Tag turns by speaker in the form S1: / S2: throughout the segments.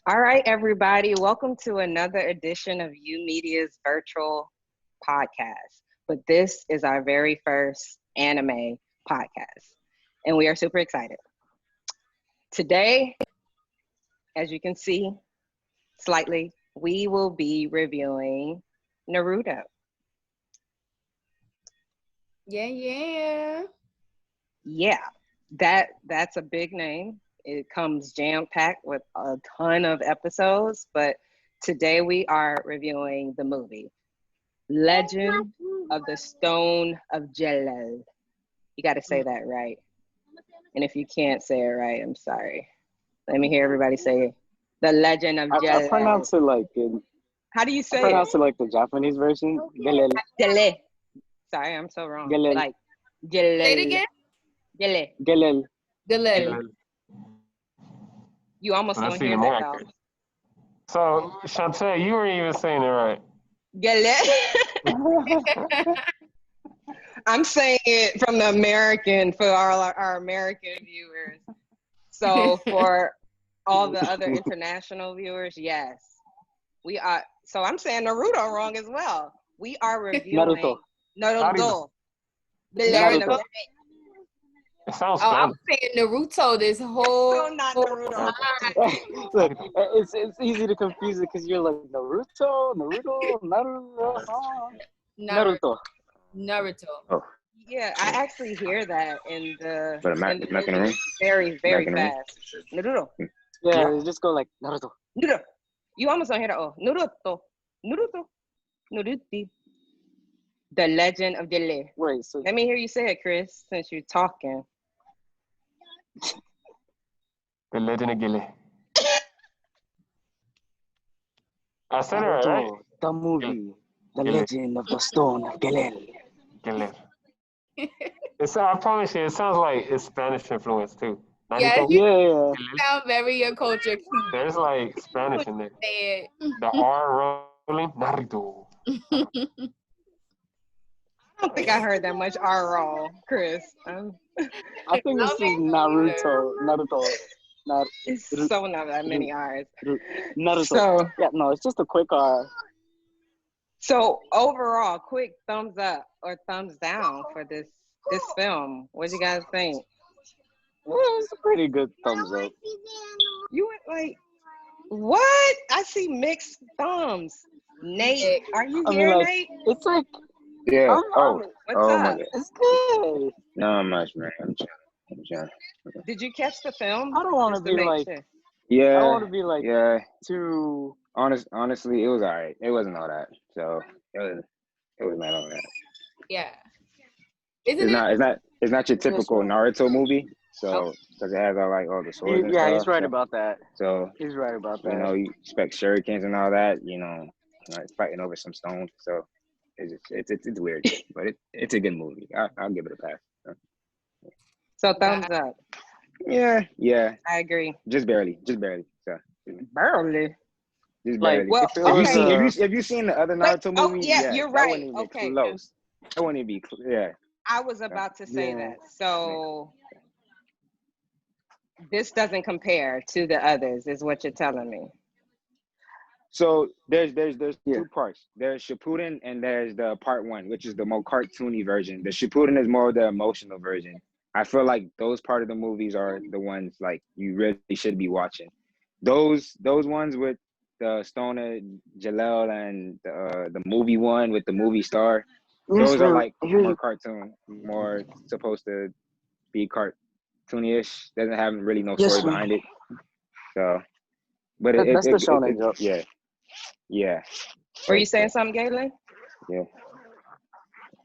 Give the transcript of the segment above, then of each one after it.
S1: All right, everybody. Welcome to another edition of YOUmedia's virtual podcast. But this is our very first anime podcast, and we are super excited. Today, as you can see slightly, we will be reviewing Naruto.
S2: Yeah.
S1: Yeah, that's a big name. It comes jam packed with a ton of episodes, but today we are reviewing the movie Legend of the Stone of Gelel. You got to say that right. And if you can't say it right, I'm sorry. Let me hear everybody say the Legend of
S3: I
S1: Gelel.
S3: pronounce it like in,
S1: How do you
S3: I
S1: say it?
S3: pronounce it like the Japanese version. Gelel,
S1: Gelel. Sorry, I'm so wrong.
S3: gelel,
S1: Like
S2: Say it
S1: Gelel.
S2: again.
S1: Gelel.
S3: gelel.
S2: Galil.
S1: You almost
S4: Let's
S1: don't
S4: see
S1: hear
S4: the
S1: that
S4: more
S1: though.
S4: accurate. So, Chantel, you weren't even saying it right.
S1: Gelel. I'm saying it from the American for our American viewers. So for all the other international viewers, yes, we are. So I'm saying Naruto wrong as well. We are reviewing
S3: Naruto.
S1: Naruto, the Legend of
S3: Naruto.
S1: the.
S4: It sounds
S2: Oh, I was
S4: Spanish.
S2: saying Naruto this
S1: No,
S2: whole
S1: not Naruto.
S3: Look, it's easy to confuse it because you're like Naruto.
S2: Naruto.
S3: Naruto.
S2: Naruto.
S5: Oh,
S1: Yeah, I actually hear that in the
S5: but Mac in the room.
S1: very,
S5: Mac
S1: very
S5: in the room.
S1: fast. Naruto,
S3: Yeah,
S4: Yeah.
S3: they just go like Naruto.
S1: Naruto. You almost don't hear that. Oh, Naruto, Naruto. The Legend of Gelel.
S3: Wait, so
S1: Let me hear you say it, Chris, since you're talking.
S4: The Legend of Gile. I said it right, right?
S3: Naruto, the movie, The
S4: Gelel.
S3: Legend of the Stone of Gelel.
S4: Gile. I promise you, it sounds like it's Spanish influence too.
S2: Yeah,
S4: Naruto.
S2: you
S4: Gile.
S2: sound very your culture.
S4: There's like Spanish in there.
S2: Say
S4: The R rolling. Naruto.
S1: I don't think I heard that much R Chris.
S3: I think this is Naruto.
S1: It's so not that many R's.
S3: Naruto.
S1: So,
S3: Yeah, no, it's just a quick R.
S1: so overall, quick thumbs up or thumbs down for this film. What do you guys think?
S3: Well, it's a pretty good thumbs up.
S1: You went like, what? I see mixed thumbs. Nate, are you
S3: I mean,
S1: here,
S3: like,
S1: Nate?
S3: it's like,
S5: Yeah.
S3: oh,
S1: What's
S5: Oh
S1: up?
S5: my god.
S3: it's good.
S5: Not much, man. I'm trying.
S1: Did you catch the film?
S3: I don't want to
S1: Just to
S3: be
S1: make
S3: like,
S1: sure.
S3: I don't
S5: Yeah.
S3: want to be like
S5: Yeah.
S3: too.
S5: Honestly, it was alright. It wasn't all that. So it was not all that.
S2: yeah. Isn't
S5: It's not your typical Naruto movie. So because it has all the swords and
S3: Yeah,
S5: stuff.
S3: he's right about that.
S5: So
S3: He's right about that.
S5: you expect shurikens and all that. Fighting over some stones. So it's weird, but it's a good movie. I'll give it a pass.
S1: So thumbs up.
S5: Yeah.
S1: I agree.
S5: Just barely. So
S1: Barely.
S5: just
S3: Like,
S5: barely.
S1: Well,
S3: if it was,
S1: okay.
S5: Have you seen the other
S1: But,
S5: Naruto
S1: oh,
S5: movie?
S1: yeah, you're
S5: that
S1: right.
S5: wouldn't even
S1: Okay.
S5: be close. That wouldn't even be yeah.
S1: I was about to say
S3: Yeah.
S1: that. So this doesn't compare to the others, is what you're telling me.
S5: So there's
S3: Yeah.
S5: two parts. There's Shippuden and there's the part one, which is the more cartoony version. The Shippuden is more the emotional version. I feel like those part of the movies are the ones like you really should be watching. Those ones with the Stone of Jalel and the movie one with the movie star. Those are like more cartoon, more supposed to be cartoony-ish. Doesn't have really no story behind it. So, but
S3: That's the Shonen Jump.
S5: Yeah.
S1: Were you saying something, Galen?
S5: Yeah.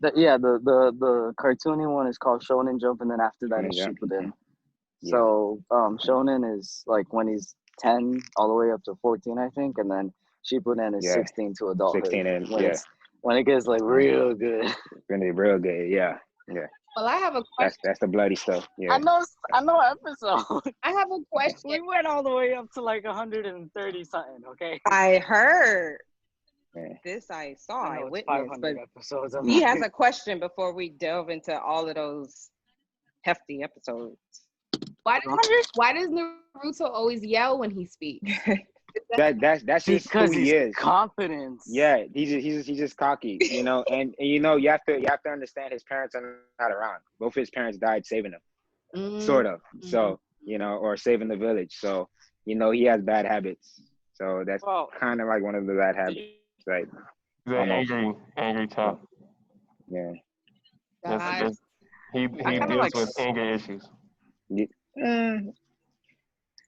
S3: The cartoony one is called Shonen Jump, and then after that
S5: Shonen
S3: is
S5: Jump.
S3: Shippuden.
S5: Yeah.
S3: So Shonen is like when he's 10 all the way up to 14, I think, and then Shippuden is 16 to adulthood.
S5: 16 and
S3: when it gets like real good.
S5: Really real good. Yeah.
S2: Well, I have a question.
S5: That's the bloody stuff. Yeah.
S3: I know episode.
S2: I have a question.
S3: We went all the way up to like 130 something. Okay.
S1: I heard
S5: Yeah.
S1: this. I saw. I
S3: know it's
S1: witnessed. But
S3: 500 episodes. I'm
S1: he
S3: like,
S1: has a question before we delve into all of those hefty episodes.
S2: Why does Naruto always yell when he speaks?
S5: that's just
S3: Because
S5: who he
S3: he's
S5: is.
S3: confidence.
S5: Yeah, he's just cocky, you know, and you know you have to understand his parents are not around. Both his parents died saving him, sort of. So you know, or saving the village. So you know he has bad habits. So that's kind of like one of the bad habits, like
S4: He's an angry child.
S5: yeah.
S4: He
S3: kinda
S4: deals
S3: like
S4: with anger issues.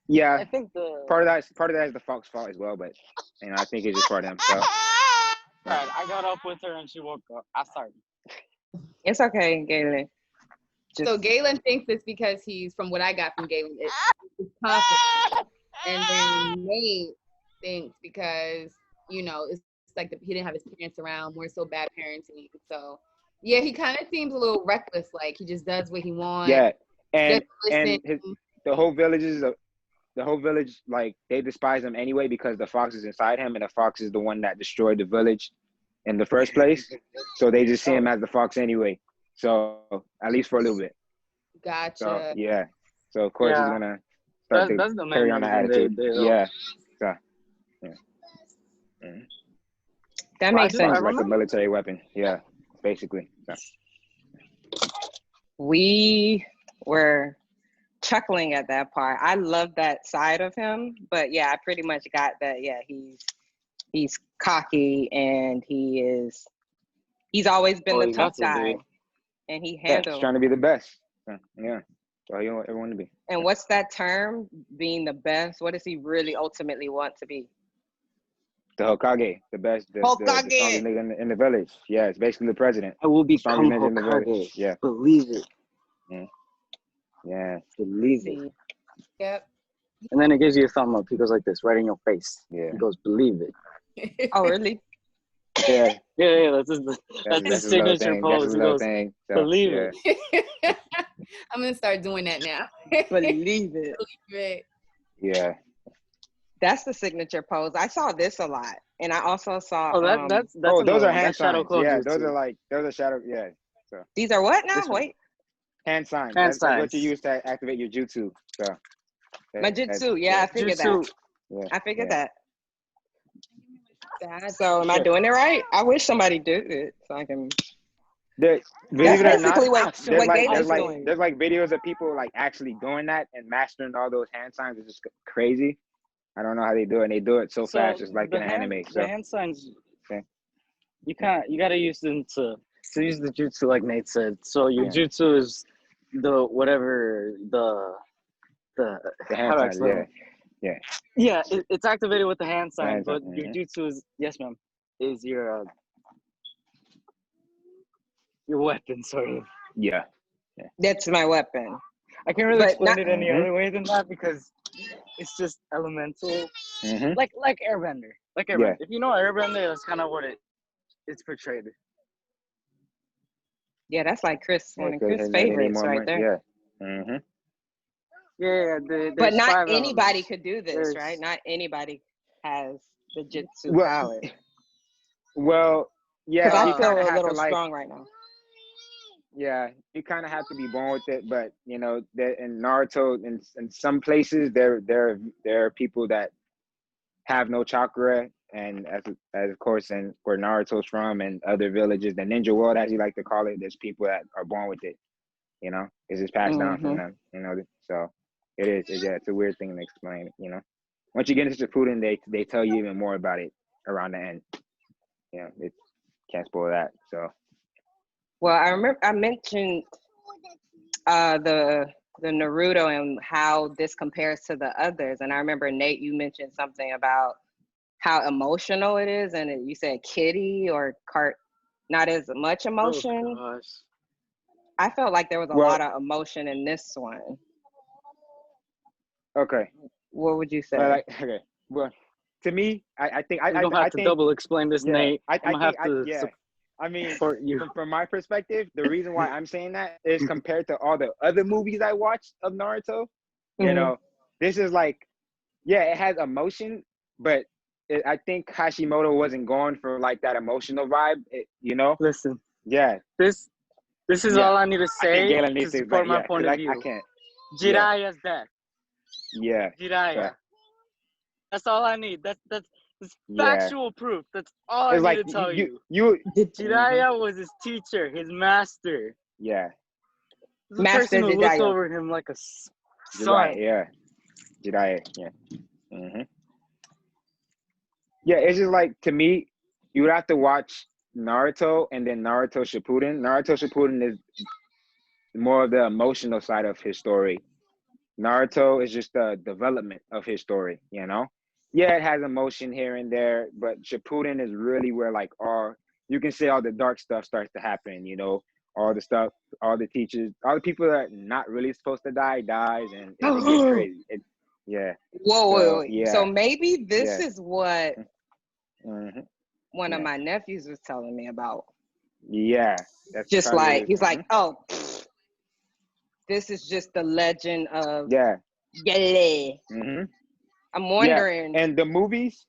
S5: Yeah,
S3: I think
S5: part of that is the Fox fault as well, but you know I think it's just part of himself.
S3: Alright, I got up with her and she woke up. I started.
S1: It's okay, Galen.
S2: So Galen thinks it's because he's, from what I got from Galen, it's confident. And then Nate thinks because, you know, it's like he didn't have his parents around, more so bad parenting. So yeah, he kind of seems a little reckless, like he just does what he wants.
S5: Yeah, and the whole village, like they despise him anyway because the fox is inside him, and the fox is the one that destroyed the village in the first place. So they just see him as the fox anyway. So at least for a little bit.
S2: Gotcha.
S5: So yeah. So of course he's gonna start to carry on the attitude. Yeah. So yeah. Mm-hmm.
S1: That makes sense.
S5: Like a military weapon. Yeah, basically. So.
S1: We were chuckling at that part. I love that side of him, but yeah, I pretty much got that. Yeah, he's cocky and he's always been the tough guy, and he handles.
S5: He's trying to be the best. So, yeah, so you want everyone to be.
S1: And what's that term? Being the best. What does he really ultimately want to be?
S5: The Hokage, the best, the strongest nigga in the village. Yeah, it's basically the president.
S3: I will become
S5: Hokage in the village. Yeah,
S3: believe it.
S5: Yeah,
S3: believe it.
S2: Yep.
S3: And then it gives you a thumb up. He goes like this, right in your face.
S5: Yeah.
S3: He goes, believe it.
S1: Oh, really?
S5: Yeah.
S3: That's his signature pose. He goes, believe it.
S2: I'm gonna start doing that now.
S1: Believe it.
S2: Believe it.
S5: Yeah.
S1: That's the signature pose. I saw this a lot, and I also saw.
S3: That's
S5: those are hand
S3: shadow
S5: signs. Yeah, those
S3: too.
S5: are shadow. Yeah. So
S1: these are what now? Wait.
S5: Hand signs.
S3: That's
S5: what you use to activate your jutsu. So.
S1: My jutsu. Yeah, I figured that.
S5: Yeah.
S1: I figured that. So am I doing it right? I wish somebody did it so I can.
S5: Believe
S1: That's
S5: it or
S1: basically
S5: not,
S1: what Galen's doing.
S5: There's like videos of people like actually doing that and mastering all those hand signs. It's just crazy. I don't know how they do it. And they do it so fast, just like in anime. So
S3: the hand signs, you gotta use them to use the jutsu, like Nate said. So your jutsu is the
S5: hand signs.
S3: Yeah. It's activated with the hand sign, but your jutsu is is your weapon, sort of.
S5: Yeah.
S1: That's my weapon.
S3: I can't really explain it any other way than that because it's just elemental, like Airbender.
S5: Yeah.
S3: If you know Airbender, that's kind of what it's portrayed.
S1: Yeah, that's like one of Chris' favorites right there.
S5: Yeah.
S3: Yeah,
S1: but not anybody could do this, right? Not anybody has the jutsu power.
S5: Well, yeah.
S1: Because I feel a little strong right now.
S5: Yeah, you kind of have to be born with it, but you know that in Naruto, in some places, there are people that have no chakra, and as of course, and where Naruto's from, and other villages, the ninja world, as you like to call it, there's people that are born with it. You know, it's just passed down from them. You know, so it is. It's a weird thing to explain. You know, once you get into Shippuden, they tell you even more about it around the end. You know, it can't spoil that. So.
S1: Well, I remember I mentioned the Naruto and how this compares to the others, and I remember Nate, you mentioned something about how emotional it is, and you said kitty or not as much emotion.
S3: Oh, gosh.
S1: I felt like there was a lot of emotion in this one.
S5: Okay.
S1: What would you say?
S5: Okay. Well, to me, I think
S3: I don't have to double explain this, Nate.
S5: I mean, from my perspective, the reason why I'm saying that is compared to all the other movies I watched of Naruto, you know, this is like, it has emotion, but I think Hashimoto wasn't going for like that emotional vibe, you know?
S3: Listen.
S5: Yeah.
S3: This is all I need to say to support my point of view.
S5: I can't.
S3: Jiraiya's death.
S5: Yeah.
S3: Jiraiya. That's all I need. That's
S5: Yeah.
S3: factual proof. That's all
S5: It's
S3: I need
S5: like
S3: to tell you.
S1: Did
S3: Jiraiya was his teacher, his master.
S5: Yeah.
S3: The
S1: Master
S3: person who looked
S1: Jiraiya.
S3: over him like a
S5: Jiraiya,
S3: son.
S5: yeah. Jiraiya, yeah. hmm Yeah, it's just like, to me, you would have to watch Naruto and then Naruto Shippuden. Naruto Shippuden is more of the emotional side of his story. Naruto is just the development of his story, you know? Yeah, it has emotion here and there, but Shippuden is really where like all, you can say all the dark stuff starts to happen, you know? All the stuff, all the teachers, all the people that are not really supposed to die dies, and it gets crazy. Yeah.
S1: Whoa,
S5: So,
S1: wait.
S5: yeah.
S1: So maybe this
S5: Yeah.
S1: is what
S5: hmm
S1: one of
S5: Yeah.
S1: my nephews was telling me about.
S5: Yeah. That's
S1: Just
S5: probably
S1: like, he's like, oh, this is just the legend of
S5: yeah.
S1: Gelel.
S5: hmm
S1: I'm
S5: Yeah.
S1: wondering.
S5: And the movies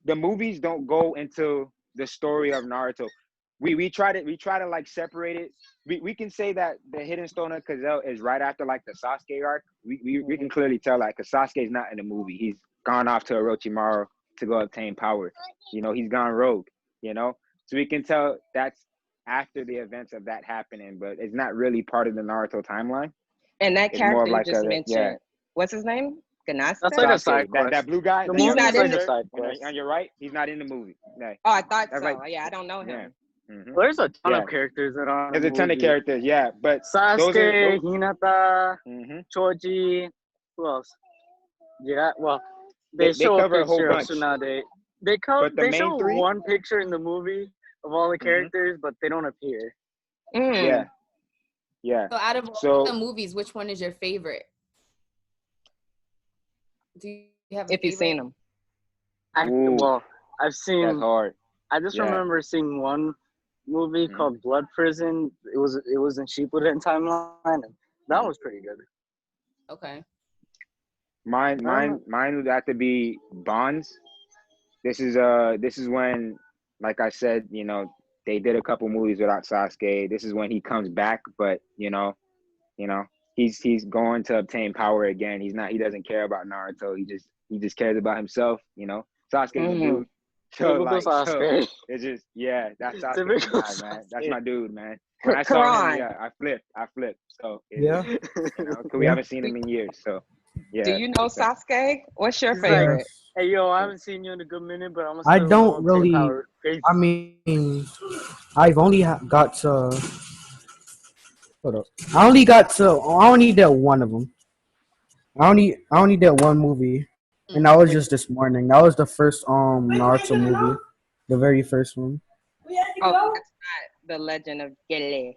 S5: don't go into the story of Naruto. We try to like separate it. We can say that the hidden Stone of Gelel is right after like the Sasuke arc. We can clearly tell that, because Sasuke's not in the movie. He's gone off to Orochimaru to go obtain power. You know, he's gone rogue, you know? So we can tell that's after the events of that happening, but it's not really part of the Naruto timeline.
S1: And that
S5: It's more
S1: character
S5: of
S1: you
S5: like
S1: just
S5: a,
S1: mentioned,
S5: yeah.
S1: what's his name? Ganasta?
S3: That's like a side
S5: Sasuke,
S3: quest.
S5: that blue guy.
S3: The
S5: that
S1: He's
S3: movie
S5: guy
S1: not
S3: is
S5: with
S1: in
S3: like a
S5: the
S1: it?
S3: side
S5: shirt,
S3: quest.
S5: on your right, he's not in the movie. No.
S1: Oh, I thought
S5: That's
S1: so.
S5: like,
S1: Yeah, I don't know him.
S5: hmm
S3: There's a ton
S5: Yeah.
S3: of characters that are in
S5: There's
S3: the
S5: a ton of
S3: movie.
S5: characters, yeah, but
S3: Sasuke,
S5: those
S3: Hinata,
S5: hmm
S3: Choji, who else? Yeah, well, they
S5: they
S3: show a
S5: cover a whole
S3: picture of
S5: bunch,
S3: Tsunade.
S5: but the
S3: They
S5: main
S3: show
S5: three,
S3: one picture in the movie of all the
S5: hmm
S3: characters, but they don't appear.
S5: yeah, yeah.
S2: So out of all
S5: So
S2: the movies, which one is your favorite? Do you have a
S1: If you've
S2: favorite?
S1: seen him.
S5: ooh,
S3: Well, I've
S5: that's
S3: seen.
S5: hard.
S3: I just
S5: Yeah.
S3: remember seeing one movie
S5: Mhm.
S3: called Blood Prison. It was in Shippuden timeline, and that
S5: Mhm.
S3: was pretty good.
S2: Okay.
S5: Mine would have to be Bonds. This is when, like I said, you know, they did a couple movies without Sasuke. This is when he comes back, but you know, he's going to obtain power again. He doesn't care about Naruto. He just cares about himself, you know. Sasuke's the dude. So
S3: Typical
S5: like,
S3: Sasuke.
S5: it's just, yeah, that's Sasuke
S3: Typical
S5: for man. That's
S3: Sasuke.
S5: my dude, man. When I saw him,
S1: Karan,
S5: yeah, I flipped. So
S6: Yeah.
S5: you know, 'cause we
S6: Yeah.
S5: haven't seen him in years. So yeah.
S1: do you know
S5: So,
S1: Sasuke? What's your
S3: He's like,
S1: favorite?
S3: hey yo, I haven't seen you in a good minute, but I'm gonna
S6: I
S3: still
S6: don't
S3: obtain
S6: really.
S3: power. Peace.
S6: I mean, I've only got to. Hold up. I only got to. I only did one of them. I only did one movie, and that was just this morning. That was the first Naruto movie, the very first one.
S1: Oh, that's not the Legend of Gelel.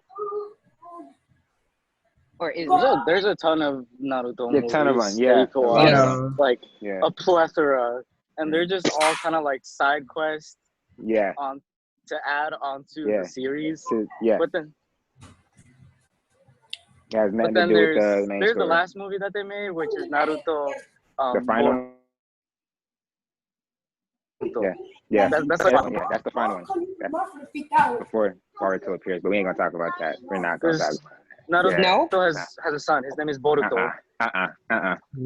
S1: Or is it?
S3: There's a ton of Naruto
S5: yeah,
S3: movies
S5: ton of them.
S3: that
S5: Yeah,
S3: you can
S5: a lot
S3: watch,
S5: of
S6: Yeah.
S5: them.
S3: like
S5: Yeah,
S3: a plethora, and they're just all kind of like side quests
S5: yeah,
S3: on to add onto
S5: yeah.
S3: the series.
S5: So, yeah,
S3: But then
S5: it has nothing to do with the main
S3: there's the
S5: story.
S3: last movie that they made, which is Naruto.
S5: The final.
S3: Boruto.
S5: Yeah,
S3: That's
S5: that's
S3: the
S5: the
S3: final
S5: one. Yeah,
S3: one.
S5: that's the final one. That's before Naruto appears, but we ain't gonna talk about that. We're not gonna talk
S3: There's
S5: about
S3: Naruto
S5: that.
S1: No?
S3: has a son. His name is Boruto.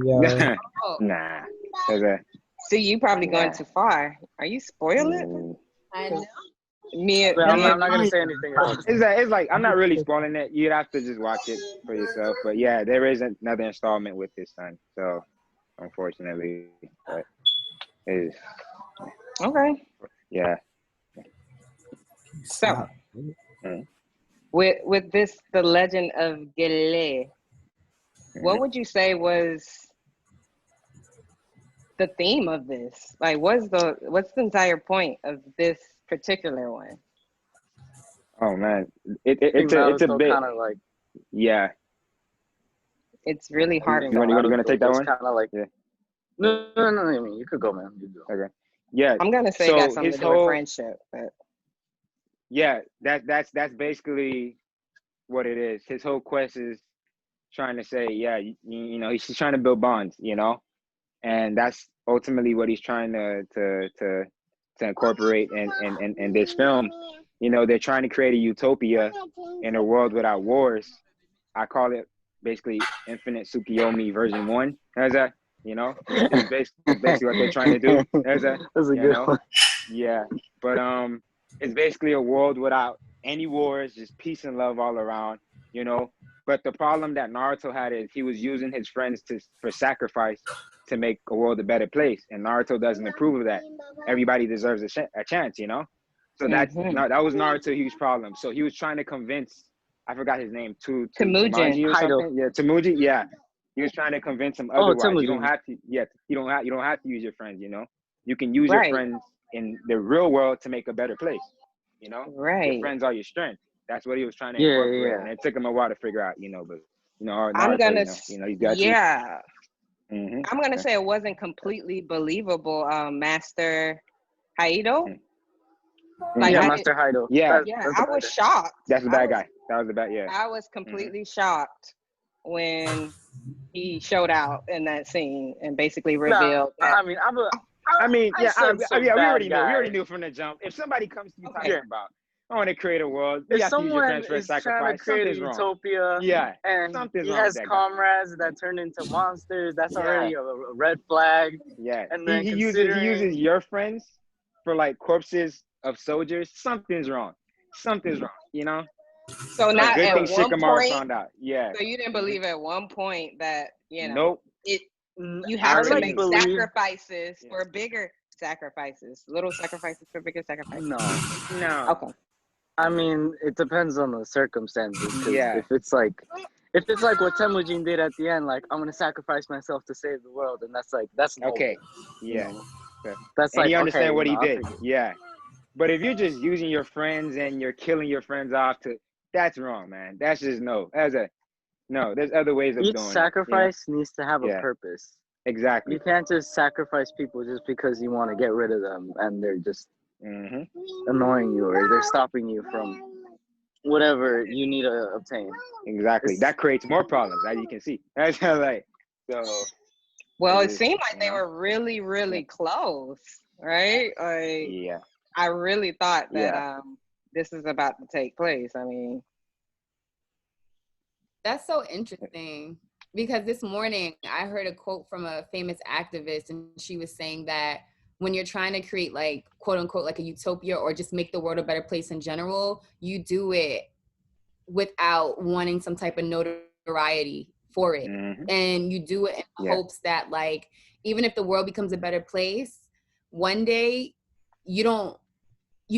S6: Yeah.
S2: Oh,
S5: Nah. There's a,
S1: See, you probably going
S5: Yeah.
S1: too far. Are you spoiling it?
S5: mm.
S2: I know.
S1: Me,
S3: But I'm
S1: me
S3: not gonna say anything else.
S5: It's like I'm not really spoiling it. You'd have to just watch it for yourself. But yeah, there is another installment with his son. So unfortunately, but it is,
S1: okay.
S5: yeah.
S1: So
S6: Stop.
S1: with this, the Legend of Gelel, what would you say was the theme of this? Like, what's the entire point of this particular one?
S5: Oh man,
S3: I think
S5: it's a
S3: Naruto
S5: bit,
S3: kind of like.
S5: yeah.
S1: It's really hard to
S5: You want
S1: know.
S5: to take that one?
S3: Kind of like
S5: Yeah.
S3: no. I mean, you could go, man. You go.
S5: Okay. Yeah.
S1: I'm gonna say
S5: So
S1: it got something
S5: his
S1: to do with
S5: whole-
S1: friendship, but
S5: Yeah, that's basically what it is. His whole quest is trying to say, yeah, you know, he's trying to build bonds, you know, and that's ultimately what he's trying to incorporate in this film. You know, they're trying to create a utopia in a world without wars. I call it basically Infinite Tsukiyomi version 1. How's that? You know, it's basically what they're trying to do.
S3: That's a
S5: you
S3: good
S5: know,
S3: one.
S5: yeah. But it's basically a world without any wars, just peace and love all around. You know, but the problem that Naruto had is he was using his friends for sacrifice to make a world a better place, and Naruto doesn't approve of that. Everybody deserves a chance, you know. So that was Naruto's huge problem. So he was trying to convince, I forgot his name,
S1: Temujin.
S5: Tamaji or
S3: Kaido.
S5: something. Yeah, Temuji. Yeah, he was trying to convince him
S3: Oh,
S5: otherwise. You don't
S3: Temujin.
S5: have to. Yeah, you don't have to use your friends. You know, you can use your
S1: Right.
S5: friends in the real world to make a better place. You know, your
S1: Right.
S5: friends are your strength. That's what he was trying to
S3: Yeah,
S5: incorporate,
S3: yeah.
S5: and it took him a while to figure out. You know, but
S1: I'm
S5: Naruto,
S1: gonna,
S5: he's got you.
S1: yeah.
S5: Mm-hmm.
S1: I'm gonna say it wasn't completely believable. Master Haido.
S5: Mm-hmm.
S1: Like
S3: Yeah,
S1: I
S3: Master Haido.
S5: Yeah,
S1: I was shocked.
S5: that's the bad guy. That was the bad. Yeah.
S1: I was completely shocked when he showed out in that scene and basically revealed that.
S3: I mean,
S5: Yeah, we already knew. We already
S3: knew.
S5: knew from the jump. If somebody comes to you
S1: Okay.
S5: talking about, I want to create a world, you
S3: If
S5: have to use your
S3: someone
S5: friends for a
S3: is trying to
S5: sacrifice.
S3: create a
S5: Something's wrong.
S3: utopia,
S5: Yeah,
S3: and
S5: something's
S3: he
S5: wrong with
S3: has
S5: that guy.
S3: comrades that turn into monsters, that's
S5: Yeah.
S3: already a red flag.
S5: Yeah,
S3: And then
S5: he uses your friends for like corpses of soldiers. Something's wrong. Something's wrong. You know.
S1: So not
S5: Good
S1: at
S5: thing
S1: one
S5: Shikamaru
S1: point.
S5: found out. Yeah.
S1: So you didn't believe at one point that
S5: Nope.
S1: you
S3: I
S1: have to
S3: like
S1: make
S3: believe-
S1: sacrifices for bigger sacrifices, little sacrifices for bigger sacrifices.
S3: No.
S1: Okay.
S3: I mean, it depends on the circumstances. 'Cause
S5: Yeah.
S3: if it's like what Temujin did at the end, like I'm gonna sacrifice myself to save the world, and that's noble.
S5: Okay.
S3: You
S5: Yeah.
S3: know?
S5: Okay.
S3: That's
S5: And
S3: like,
S5: you understand
S3: okay,
S5: what he
S3: I'll
S5: did.
S3: take it.
S5: Yeah. But if you're just using your friends and you're killing your friends off that's wrong, man. That's just no. There's other ways of
S3: Each
S5: doing
S3: sacrifice needs to have a
S5: Yeah.
S3: purpose.
S5: it. Exactly.
S3: You can't just sacrifice people just because you want to get rid of them and they're just
S5: Mm-hmm.
S3: annoying you or they're stopping you from whatever you need to obtain.
S5: Exactly. That creates more problems, as you can see. That's like so.
S1: Well, it
S5: is,
S1: seemed like they
S5: you know.
S1: were really, really close, right? Like
S5: Yeah.
S1: I really thought that
S5: Yeah.
S1: this is about to take place. I mean,
S2: That's so interesting because this morning I heard a quote from a famous activist, and she was saying that when you're trying to create like quote unquote like a utopia or just make the world a better place in general, you do it without wanting some type of notoriety for it.
S5: Mm-hmm.
S2: And you do it in hopes that like even if the world becomes a better place, one day you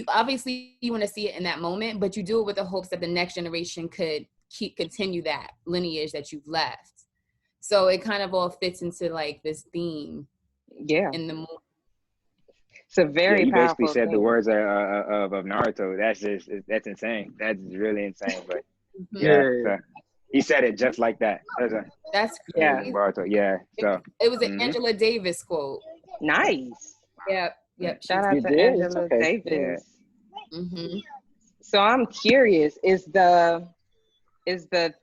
S2: obviously you want to see it in that moment, but you do it with the hopes that the next generation could continue that lineage that you've left. So it kind of all fits into like this theme
S1: yeah,
S2: in the movie.
S1: it's a very
S5: you basically
S1: powerful
S5: said
S1: thing.
S5: the words of Naruto. That's insane. That's really insane. But so he said it just like that.
S2: That's
S1: Yeah.
S2: crazy.
S5: Naruto. Yeah. So
S2: It was an Angela Davis quote.
S1: Nice.
S2: Yep.
S1: Shout out
S3: You
S1: to
S3: did?
S1: Angela
S3: Okay.
S1: Davis.
S2: Mm-hmm.
S1: So I'm curious, is the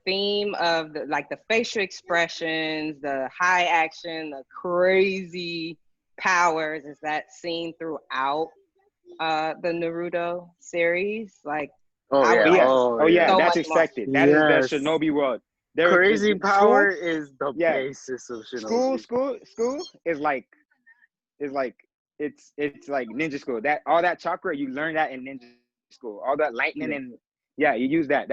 S1: theme of the facial expressions, the high action, the crazy powers, is that seen throughout the Naruto series? Like
S3: Oh yeah.
S5: yes.
S3: Oh,
S5: yeah.
S1: So
S5: That's
S1: much more.
S5: expected. That is the Shinobi world.
S3: Crazy power
S5: school,
S3: is the basis of Shinobi.
S5: School is like it's like ninja school. That all that chakra, you learn that in ninja school. All that lightning and you use that.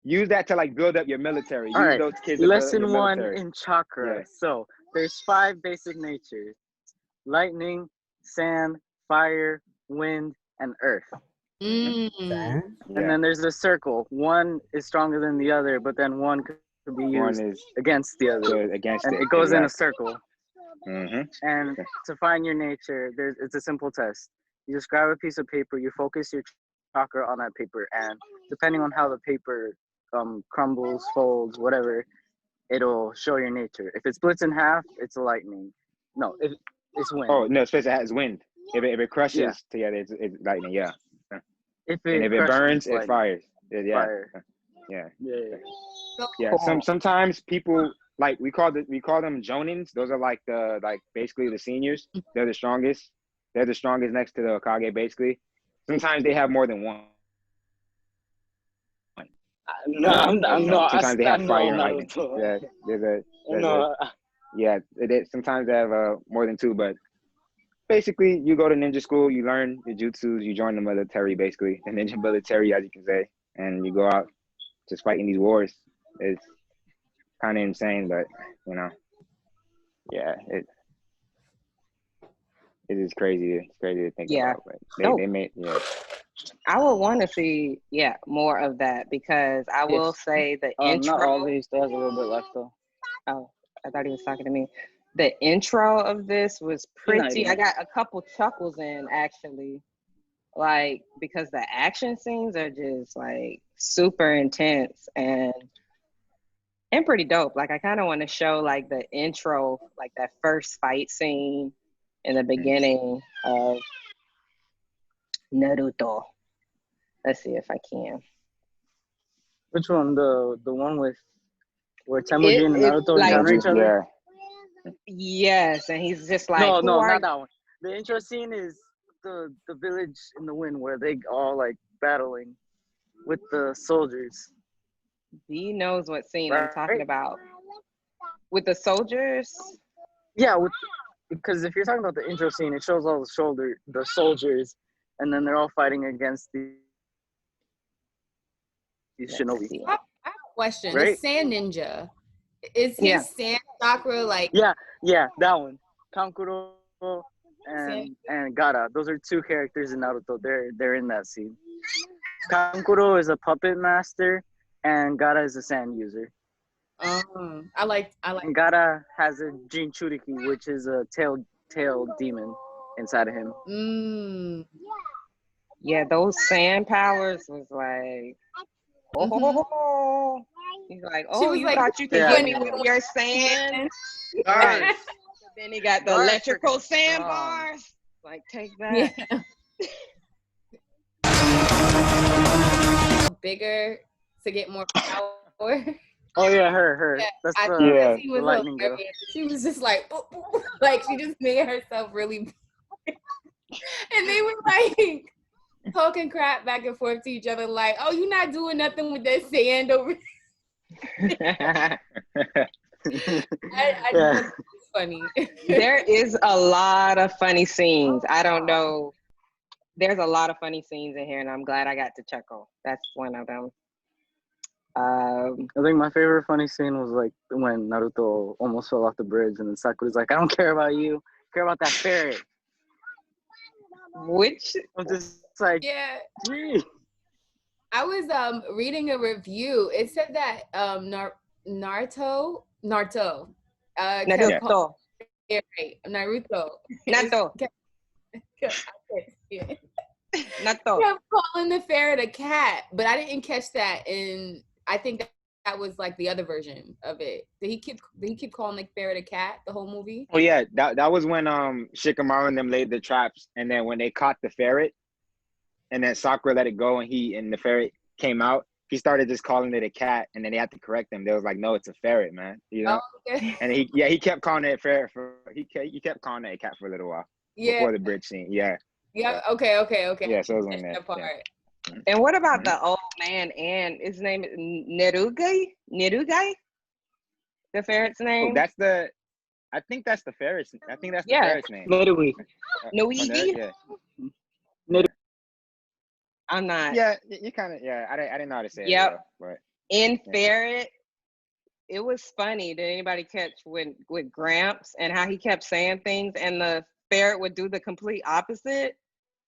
S5: Use that to like build up your military.
S3: All
S5: Use
S3: right.
S5: those kids to build up
S3: Lesson
S5: your
S3: 1
S5: military.
S3: in chakra.
S5: Yeah.
S3: So there's 5 basic natures: lightning, sand, fire, wind, and earth.
S2: Mm.
S3: And then there's a circle. One is stronger than the other, but then one could be used
S5: One is
S3: against the other.
S5: against
S3: And
S5: it.
S3: it goes in a circle.
S5: Mm-hmm.
S3: And to find your nature, it's a simple test. You just grab a piece of paper, you focus your chakra on that paper, and depending on how the paper crumbles, folds, whatever, it'll show your nature. If it splits in half, it's a lightning. No, it's wind.
S5: Oh no, it's supposed to have wind. If it crushes together, it's lightning. Yeah.
S3: If
S5: And if it
S3: crushes,
S5: burns,
S3: it's
S5: it
S3: lightning.
S5: fires.
S3: Fire.
S5: Yeah.
S2: So
S5: Yeah. Sometimes people like we call them Jonins. Those are like basically the seniors. They're the strongest. They're the strongest next to the Hokage basically. Sometimes they have more than one.
S3: No, I'm not.
S5: Sometimes they have fire and lightning.
S3: Naruto.
S5: Yeah. Yeah, sometimes they have more than two, but basically you go to ninja school, you learn the jutsus, you join the military, basically the ninja military, as you can say, and you go out just fighting these wars. It's kind of insane, but you know, yeah, it is crazy. It's crazy to think
S1: Yeah.
S5: about, but they made
S1: I would want to see more of that because I will say the intro.
S3: Not all. He still has a little bit left though.
S1: Oh, I thought he was talking to me. The intro of this was pretty. I got a couple chuckles in actually, like because the action scenes are just like super intense and pretty dope. Like I kind of want to show like the intro, like that first fight scene in the beginning of Naruto. Let's see if I can.
S3: Which one? The one with where Temujin and
S1: It's
S3: Naruto
S1: like
S3: encounter each other?
S1: yes, and he's just like,
S3: No,
S1: who are
S3: not
S1: you?
S3: that one. The intro scene is the village in the wind where they all like battling with the soldiers.
S1: He knows what scene I'm
S3: Right?
S1: talking about. With the soldiers?
S3: Yeah, because if you're talking about the intro scene, it shows all the soldiers, and then they're all fighting against these shinobi.
S1: See.
S2: I have a question.
S3: Right?
S2: The Sand Ninja, is
S1: Yeah.
S2: his sand chakra like?
S3: Yeah, that one. Kankuro and Gara. Those are two characters in Naruto. They're in that scene. Kankuro is a puppet master, and Gara is a sand user.
S2: I like.
S3: And Gara has a Jinchuriki, which is a tail demon inside of him.
S1: Yeah, those sand powers was like, oh. He's like, oh, you thought you could get me with your sand? Right. Then he got the electrical sandbars. Like, take that.
S2: Yeah. Bigger to get more power.
S3: Oh yeah, her.
S2: Yeah,
S3: That's
S2: the
S3: the lightning girl.
S2: She was just like, boop, boop. Like she just made herself really. And they were like talking crap back and forth to each other, like, "Oh, you're not doing nothing with that sand over." I thought it was funny.
S1: There is a lot of funny scenes. I don't know. There's a lot of funny scenes in here, and I'm glad I got to chuckle. That's one of them.
S3: I think my favorite funny scene was like when Naruto almost fell off the bridge, and then Sakura's like, "I don't care about you. I care about that ferret."
S1: Which
S3: I'm just like,
S2: yeah.
S3: Gee.
S2: I was reading a review. It said that Naruto.
S1: Naruto.
S2: Yeah, right. Naruto.
S1: Naruto.
S2: kept calling the ferret a cat, but I didn't catch that. And I think that was like the other version of it. Did he keep calling the ferret a cat the whole movie?
S5: Oh yeah, that was when Shikamaru and them laid the traps, and then when they caught the ferret, and then Sakura let it go, and the ferret came out. He started just calling it a cat, and then they had to correct them. They was like, "No, it's a ferret, man." You know.
S2: Oh, okay.
S5: And he kept calling it a ferret he kept calling it a cat for a little while before the bridge scene. Yeah.
S2: Yeah. Okay.
S5: Yeah. So it was on that
S2: part.
S5: Yeah.
S1: And what about the old man and his name is Nerugai? The ferret's name?
S5: Oh, I think that's the ferret's. I think that's the ferret's name.
S3: Nerugi.
S1: Noigi?
S5: Yeah.
S1: I'm not.
S5: Yeah, you kind of. Yeah, I didn't know how to say it.
S1: Yep.
S5: But
S1: ferret, it was funny. Did anybody catch with Gramps and how he kept saying things and the ferret would do the complete opposite?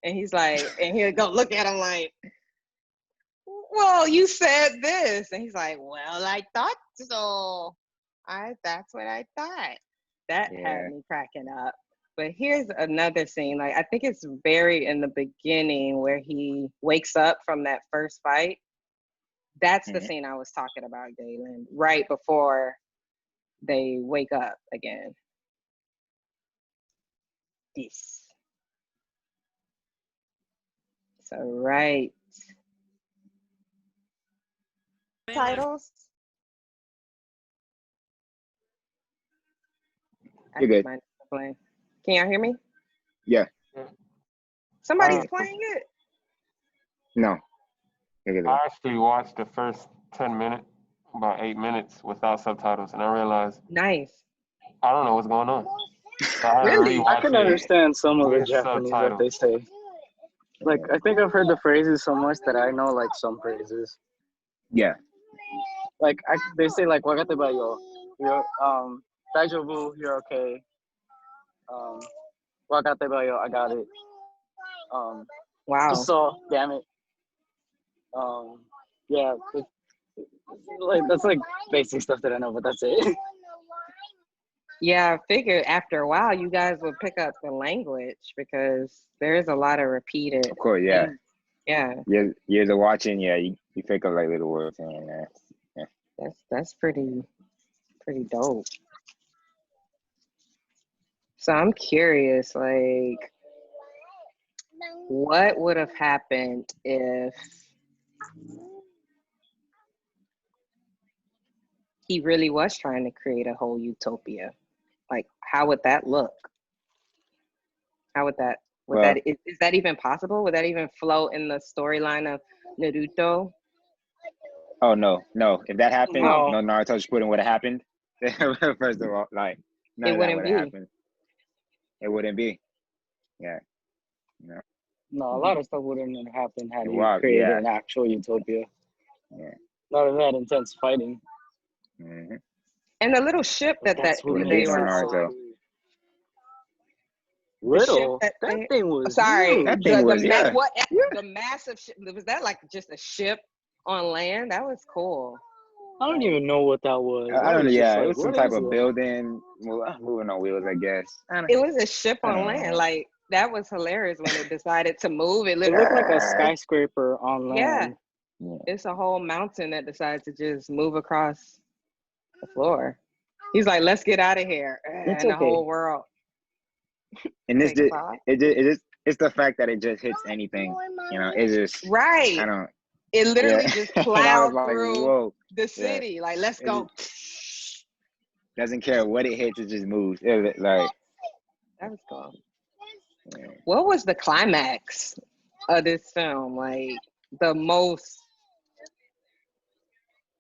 S1: And he's like, and he'll go look at him like, well, you said this. And he's like, well, I thought so. That's what I thought. That had me cracking up. But here's another scene. Like I think it's very in the beginning where he wakes up from that first fight. That's the scene I was talking about, Galen, right before they wake up again. This. So right. Titles.
S5: You're good.
S1: Can y'all hear me?
S5: Yeah.
S1: Somebody's playing it?
S5: No.
S4: I actually watched the first 10 minutes, about 8 minutes without subtitles, and I realized
S1: nice.
S4: I don't know what's going on. So I had to
S1: Really?
S4: rewatch
S3: I can
S4: it
S3: understand some of the
S4: with
S3: Japanese what they
S4: subtitles.
S3: say. Like I think I've heard the phrases so much that I know like some phrases.
S5: Yeah.
S3: Like they say like "wagate ba yo," you're "daijoubu," you're okay. Um, "Wagate ba yo," I got it.
S1: Wow.
S3: So damn it. Yeah, like that's like basic stuff that I know, but that's it.
S1: Yeah, I figured after a while you guys would pick up the language because there's a lot of repeated
S5: Of course, yeah.
S1: things. Yeah,
S5: Years of watching, yeah, you pick up like little words here and there. Yeah.
S1: that's pretty dope. So I'm curious, like, what would have happened if he really was trying to create a whole utopia? Like, how would that look? How would that?
S5: Well,
S1: Is that even possible? Would that even flow in the storyline of Naruto?
S5: oh no. If that happened,
S1: No,
S5: no Naruto Shippuden would have happened. First of all, like none
S1: it
S5: of that
S1: wouldn't
S5: would have
S1: be.
S5: happened. It wouldn't be. Yeah. No.
S3: No, a lot of stuff wouldn't have happened had he
S5: Wow.
S3: created
S5: Yeah.
S3: an actual utopia.
S5: Yeah.
S3: Not of that intense fighting.
S5: Mm-hmm.
S1: And the little ship
S3: But that's
S5: It
S3: what
S5: wouldn't
S1: they
S5: be
S3: makes
S5: no
S1: were
S3: it so
S5: Naruto.
S3: good.
S1: the ship
S3: Little,
S1: that
S3: that
S1: they
S3: thing was
S1: sorry
S3: huge.
S5: That thing was
S1: the massive ship, was that like just a ship on land? That was cool.
S3: I don't even know what that was.
S5: I don't know.
S3: was just
S5: Yeah, it
S3: like,
S5: was some
S3: what
S5: type
S3: is
S5: of
S3: that?
S5: building moving on wheels, I guess.
S1: It was a ship
S5: I
S1: on
S5: don't
S1: land.
S5: know.
S1: Like that was hilarious when it decided to move. It
S3: It looked like a
S1: literally,
S3: skyscraper on
S1: yeah,
S3: land.
S5: Yeah.
S1: it's a whole mountain that decided to just move across the floor. He's like, let's get out of here.
S3: It's
S1: And the
S3: okay.
S1: whole world
S5: And this
S1: takes off.
S5: it's the fact that it just hits anything. You know, it just
S1: Right.
S5: I don't.
S1: It literally
S5: Yeah.
S1: just
S5: And I was
S1: plowed
S5: like,
S1: through
S5: whoa.
S1: the city. Like, let's
S5: It
S1: go.
S5: doesn't care what it hits, it just moves. It, like,
S1: That was cool.
S5: yeah.
S1: What was the climax of this film? Like the most,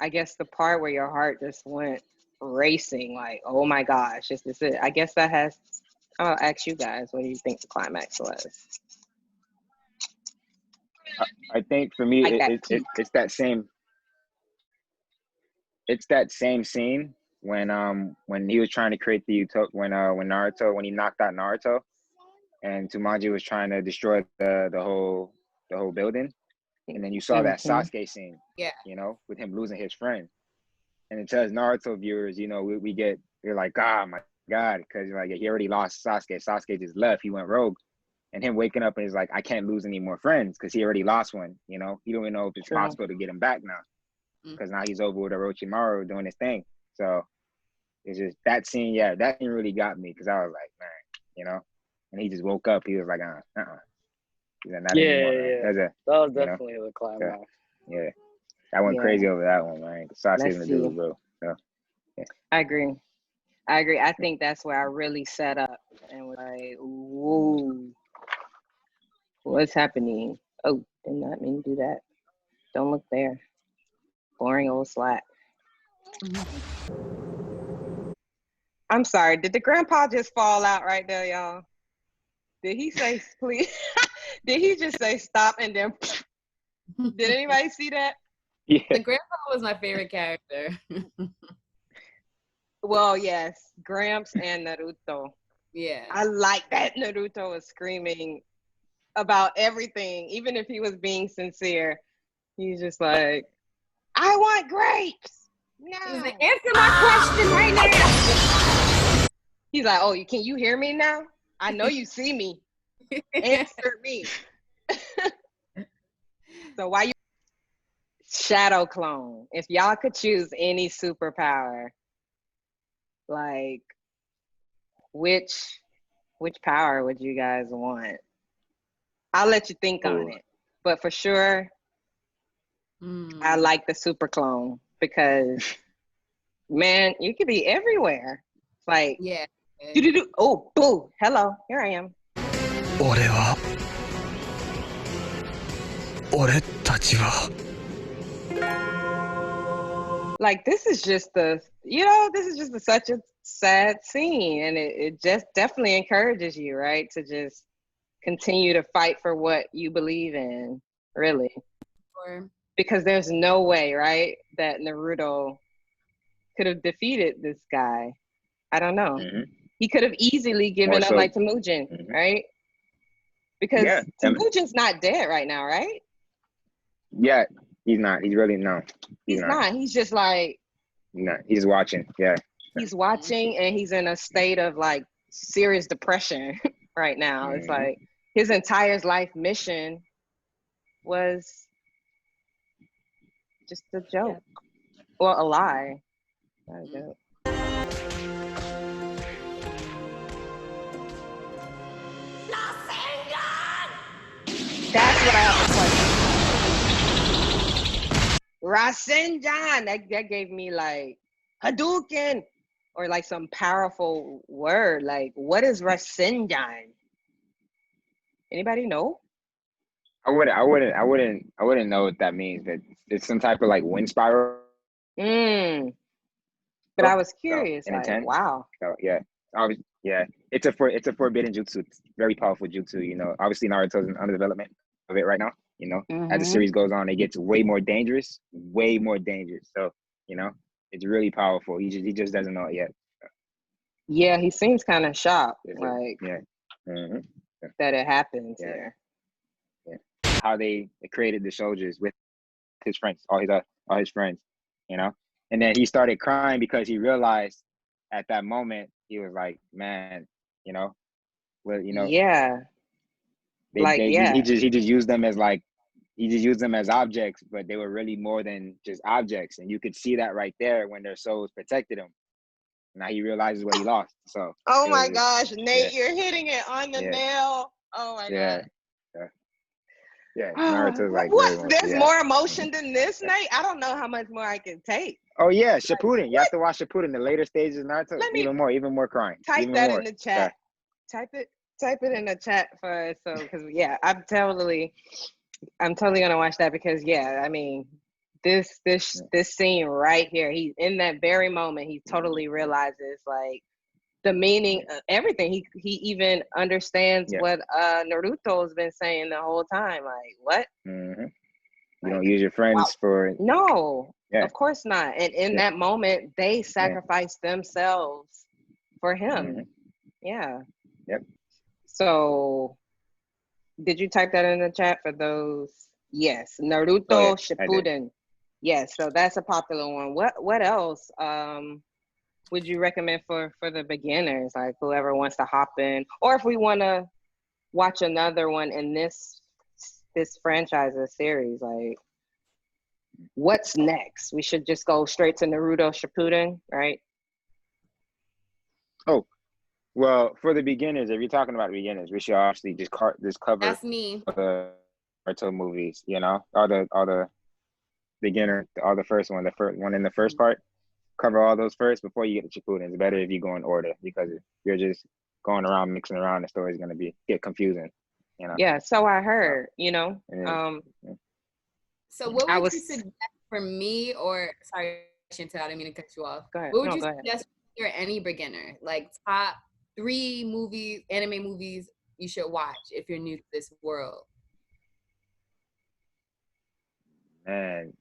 S1: I guess, the part where your heart just went racing. Like, oh my gosh, is this it? I guess that has. I'll ask you guys, what do you think the climax was?
S5: I think for me,
S1: Like that peak.
S5: it's that same. It's that same scene when he was trying to create the utopia when Naruto when he knocked out Naruto, and Tsumaji was trying to destroy the whole building, and then you saw that Sasuke scene,
S2: Yeah.
S5: you know, with him losing his friend, and it tells Naruto viewers, you know, they're like, oh my god, because like he already lost Sasuke. Sasuke just left. He went rogue, and him waking up and he's like, I can't lose any more friends because he already lost one. You know, he don't even know if it's possible to get him back now, because now he's over with Orochimaru doing his thing. So it's just that scene. Yeah, that scene really got me because I was like, man, you know. And he just woke up. He was like, He's like, not anymore, man.
S3: Yeah. That was definitely the climax.
S5: So, yeah, I went crazy over that one, man. Sasuke's the dude, bro. So, yeah.
S1: I agree. I think that's where I really set up and was like, whoa, what's happening? Oh, did not mean to do that. Don't look there. Boring old slack. I'm sorry. Did the grandpa just fall out right there, y'all? Did he say please? Did he just say stop and then? Did anybody see that?
S5: Yeah.
S2: The grandpa was my favorite character.
S1: Well, yes, Gramps and Naruto.
S2: Yeah.
S1: I like that Naruto was screaming about everything, even if he was being sincere. He's just like, I want grapes. No.
S2: He's like, answer my question right now.
S1: He's like, oh, can you hear me now? I know you see me. Answer me. So why you shadow clone? If y'all could choose any superpower, like which power would you guys want? I'll let you think on it. But for sure, I like the super clone because man, you could be everywhere. Like
S2: yeah.
S1: Oh, boo. Hello, here I am. Like this is just such a sad scene, and it just definitely encourages you, right, to just continue to fight for what you believe in, really.
S2: Or
S1: Because there's no way, right, that Naruto could have defeated this guy. I don't know.
S5: Hmm.
S1: He could have easily
S5: More
S1: given up
S5: so.
S1: like Temujin,
S5: Hmm.
S1: right? Because
S5: Yeah.
S1: Temujin's not dead right now, right?
S5: Yeah. He's not. He's really no. He's
S1: He's
S5: not.
S1: not. He's just like,
S5: He's not. He's watching. Yeah.
S1: he's watching, and he's in a state of like serious depression right now. It's
S5: Hmm.
S1: like his entire life mission was just a joke. Well, a lie. Not a joke. That's what I have a question. Rasengan. That gave me like Hadouken or like some powerful word. Like, what is Rasengan? Anybody know?
S5: I wouldn't know what that means. That it's some type of like wind spiral.
S1: But I was
S5: So,
S1: curious.
S5: in a
S1: Like,
S5: 10.
S1: wow.
S5: So yeah. Yeah. It's a forbidden jutsu. It's very powerful jutsu. You know, obviously Naruto's in underdevelopment of it right now. You know, as the series goes on, it gets way more dangerous. Way more dangerous. So you know, it's really powerful. He just doesn't know it yet.
S1: Yeah, he seems kind of shocked,
S5: Yes,
S1: like
S5: yeah. Hmm.
S1: that it happens
S5: Yeah.
S1: here.
S5: Yeah. How they created the soldiers with his friends, all his friends, you know. And then he started crying because he realized at that moment he was like, man, you know, well, you know,
S1: Yeah, like yeah,
S5: he just used them as like he just used them as objects, but they were really more than just objects, and you could see that right there when their souls protected him. Now he realizes what he lost. So
S1: oh
S5: it
S1: my
S5: was,
S1: gosh, Nate,
S5: yeah,
S1: you're hitting it on the
S5: yeah,
S1: nail. Oh my
S5: yeah,
S1: god.
S5: yeah, yeah. Naruto's like
S1: What?
S5: very much,
S1: There's
S5: yeah.
S1: more emotion than this, Nate? I don't know how much more I can take.
S5: Oh yeah,
S1: Like,
S5: Shippuden. You
S1: what?
S5: have to watch Shippuden. The later stages of Naruto,
S1: Let me
S5: even more crying,
S1: type
S5: even
S1: that
S5: more.
S1: in the chat. Type it in the chat for us. So, because yeah, I'm totally gonna watch that because yeah, I mean, this scene right here, he's in that very moment, he totally realizes like the meaning of everything. He even understands
S5: Yeah.
S1: what Naruto's been saying the whole time. Like, what?
S5: Mm-hmm. You
S1: Like,
S5: don't use your friends
S1: wow.
S5: for.
S1: No,
S5: Yeah.
S1: of course not. And in that moment, they sacrificed themselves for him.
S5: Mm-hmm.
S1: Yeah.
S5: Yep.
S1: So, did you type that in the chat for those? Yes, Naruto
S5: Oh, yeah,
S1: Shippuden. Yes, so that's a popular one. What else would you recommend for the beginners, like whoever wants to hop in, or if we want to watch another one in this franchise or series, like what's next? We should just go straight to Naruto Shippuden, right?
S5: Oh, well, for the beginners, if you're talking about beginners, we should obviously just cover
S2: that's me.
S5: the Naruto movies. You know, all the beginner, all the first one in the first part. Cover all those first before you get to Shippuden. It's better if you go in order because if you're just going around mixing around, the story's gonna get confusing. You know.
S1: Yeah, so I heard, you know.
S2: So what
S1: I
S2: would
S1: was
S2: you suggest for me, or sorry, Chantel, I didn't mean to cut you off.
S1: Go ahead.
S2: What would
S1: No,
S2: you
S1: go ahead.
S2: suggest for any beginner? Like top 3 movies, anime movies you should watch if you're new to this world.
S5: Man,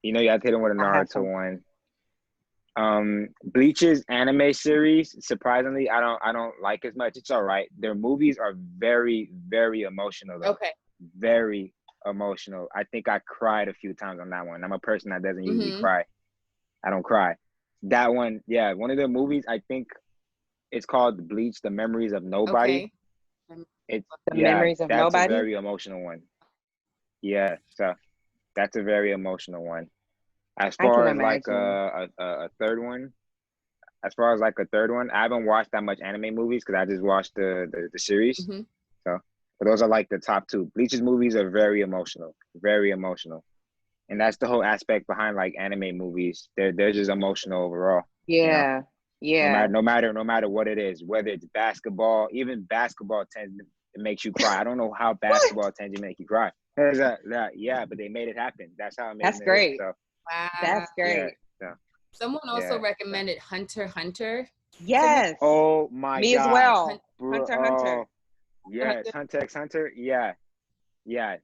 S5: you know you have to hit him with a
S1: I have
S5: Naruto
S1: some.
S5: one. Bleach's anime series, surprisingly, I don't like as much. It's all right. Their movies are very, very emotional though.
S2: Okay.
S5: Very emotional. I think I cried a few times on that one. I'm a person that doesn't usually cry. I don't cry. That one, yeah, one of the movies, I think it's called Bleach, The Memories of Nobody.
S2: Okay.
S5: It's
S1: The Memories of
S5: that's
S1: Nobody?
S5: a very emotional one. Yeah, so that's a very emotional one. As
S1: I can
S5: far as like
S1: imagine.
S5: a third one, I haven't watched that much anime movies because I just watched the series. So, but those are like the top 2. Bleach's movies are very emotional, and that's the whole aspect behind like anime movies. They're just emotional overall.
S1: Yeah,
S5: you know?
S1: yeah.
S5: No matter what it is, whether it's basketball, even basketball tends it makes you cry. I don't know how basketball tends to make you cry. Yeah, but they made it happen. That's how it made
S1: That's
S5: it.
S1: great.
S5: So,
S2: Wow.
S1: That's great.
S5: Yeah, so,
S2: Someone also recommended Hunter x Hunter.
S1: Yes.
S5: Oh my
S1: Me as
S5: gosh.
S1: well.
S5: Bro,
S1: Hunter.
S5: yes, Hunter x Hunter. Yeah, yeah.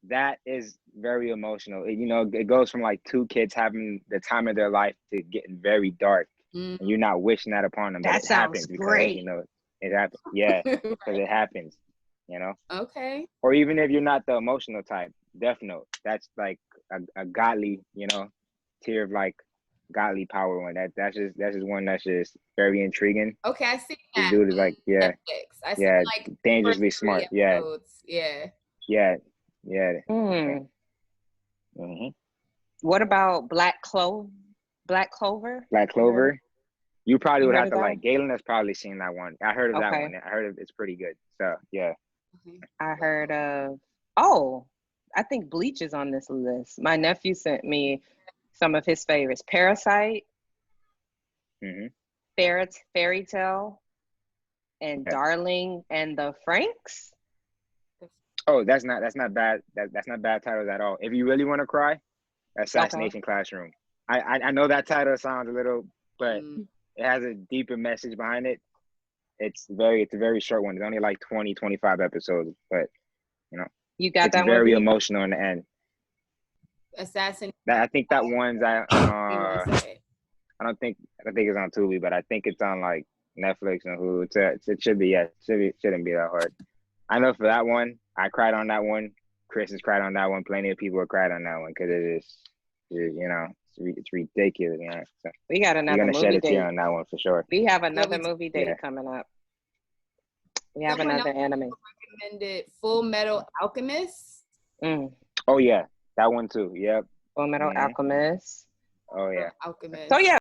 S5: That is very emotional. It goes from like two kids having the time of their life to getting very dark,
S2: Mm.
S5: and you're not wishing that upon them, but
S1: That
S5: it
S1: sounds
S5: happens because
S1: great.
S5: it happens. Yeah, because
S2: Right.
S5: it happens.
S2: Okay.
S5: Or even if you're not the emotional type, Death Note. That's like a godly, tier of like godly power one. That's just one that's just very intriguing.
S2: Okay, I see
S5: This
S2: that
S5: dude is
S2: on
S5: like, yeah,
S2: Netflix. I see
S5: yeah,
S2: like the first
S5: dangerously
S2: 3
S5: smart. Yeah,
S2: episodes. Yeah.
S5: yeah, yeah.
S1: Mm.
S5: hmm
S1: What about Black Clover?
S5: Black
S1: You
S5: Clover. You probably would
S1: heard
S5: have
S1: of
S5: to
S1: that
S5: like.
S1: one?
S5: Galen has probably seen that one. I heard of that
S1: Okay.
S5: one. I heard it's pretty good. So yeah.
S2: Okay.
S1: I heard of, oh, I think Bleach is on this list. My nephew sent me some of his favorites. Parasite,
S5: hmm
S1: Fairy Tale, and
S5: Okay.
S1: Darling and the Franks.
S5: Oh, that's not bad. That's not bad titles at all. If you really want to cry,
S1: Okay.
S5: Assassination Classroom. I know that title sounds a little, but
S2: Mm.
S5: it has a deeper message behind it. It's a very short one. It's only like 20-25 episodes, but
S1: You got
S5: it's
S1: that one,
S5: very
S1: V?
S5: emotional in the end.
S2: Assassin.
S5: I think that one's on
S2: Give me 1 second.
S5: I don't think it's on Tubi, but I think it's on like Netflix and Hulu. It should be, yeah, shouldn't be that hard. I know for that one, I cried on that one. Chris has cried on that one. Plenty of people have cried on that one because it's ridiculous. So
S1: We got
S5: you're
S1: another
S5: gonna shed
S1: movie
S5: a tear
S1: date.
S5: on that one for sure.
S1: We have
S2: Yeah,
S1: another
S2: we
S1: movie
S5: Yeah.
S1: date coming up. We have
S2: someone
S1: another
S2: else
S1: anime.
S2: recommended Full Metal Alchemist.
S1: Mm.
S5: Oh yeah, that one too. Yep.
S1: Full Metal
S5: hmm
S1: Alchemist.
S5: Oh yeah.
S2: Alchemist.
S1: So yeah,